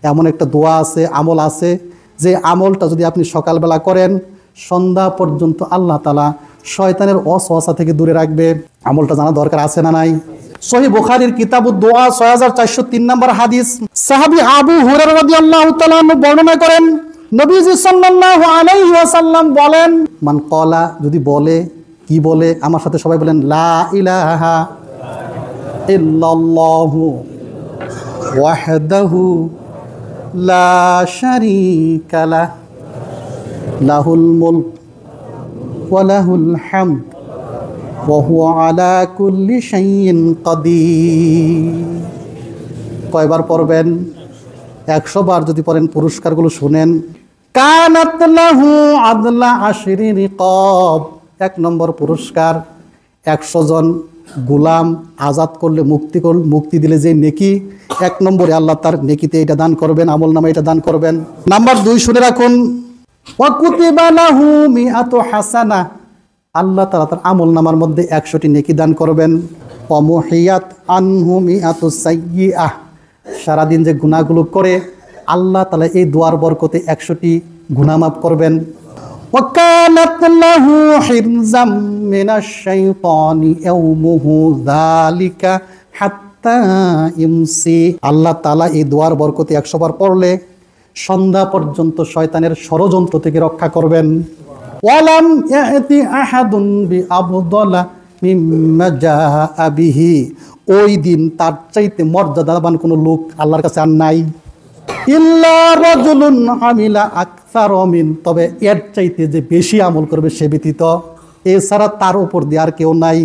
এমন একটা দোয়া আছে, আমল আছে, যে আমলটা যদি আপনি সকালবেলা করেন সন্ধ্যা পর্যন্ত আল্লাহ তাআলা শয়তানের ওয়াসওয়াসা থেকে দূরে রাখবে। আমলটা জানা দরকার আছে না নাই? সহিহ বুখারীর কিতাবুদ দোয়া ৬৪০৩ নম্বর হাদিস, সাহাবী আবু হুরায়রা রাদিয়াল্লাহু তাআলা বর্ণনা করেন, নবীজি সাল্লাল্লাহু আলাইহি ওয়াসাল্লাম বলেন, মান ক্বালা, যদি বলে, কি বলে? আমার সাথে সবাই বলেন, লা ইলাহা ইল্লাল্লাহু ওয়াহদাহু লা শারীকা লাহ লাহুল মুলক ওয়া লাহুল হামদ ওয়া হুয়া আলা কুল্লি শাইইন কাদির। কয়বার পড়বেন? ১০০ বার যদি পড়েন পুরস্কারগুলো শুনেন। কানাত লাহু আদলা আশরি রিকাব, ১ নম্বর পুরস্কার ১০০ জন গোলাম আজাদ করলে, মুক্তি দিলে যে নেকি, ১ নম্বরে আল্লাহ তার নেকিতে এটা দান করবেন, আমল নামে এটা দান করবেন। নাম্বার ২ শুনে রাখুন, ওয়া কুতিবা লাহু মিআতু হাসানা, আল্লাহ তাআলা তার আমল নামার মধ্যে ১০০টি নেকি দান করবেন। ওয়া মুহিয়াত আনহু মিআতু সাইয়্যিআহ, সারাদিন যে গুনাহগুলো করে আল্লাহ তাআলা এই দোয়ার বরকতে ১০০টি গুনাহ মাফ করবেন। ওয়া কানাত লাহু হিরজাম মিনাশ শাইতানি ইয়াউমুহু যালিকা হাত্তা ইমসি, আল্লাহ তাআলা এই দোয়ার বরকতে ১০০ বার পড়লে সন্ধ্যা পর্যন্ত শয়তানের ষড়যন্ত্র থেকে রক্ষা করবেন। ওয়ালাম ইয়াতি আহাদুন বিআফদালা মিম্মা জাআ বিহি, ওই দিন তার চাইতে মর্যাদাবান কোনো লোক আল্লাহর কাছে আর নাই। ইল্লা রাজুলুন আমিলা আকসার মিন, তবে এর চাইতে যে বেশি আমল করবে সে ব্যতীত, এছাড়া তার উপর দিয়ে আর কেউ নাই।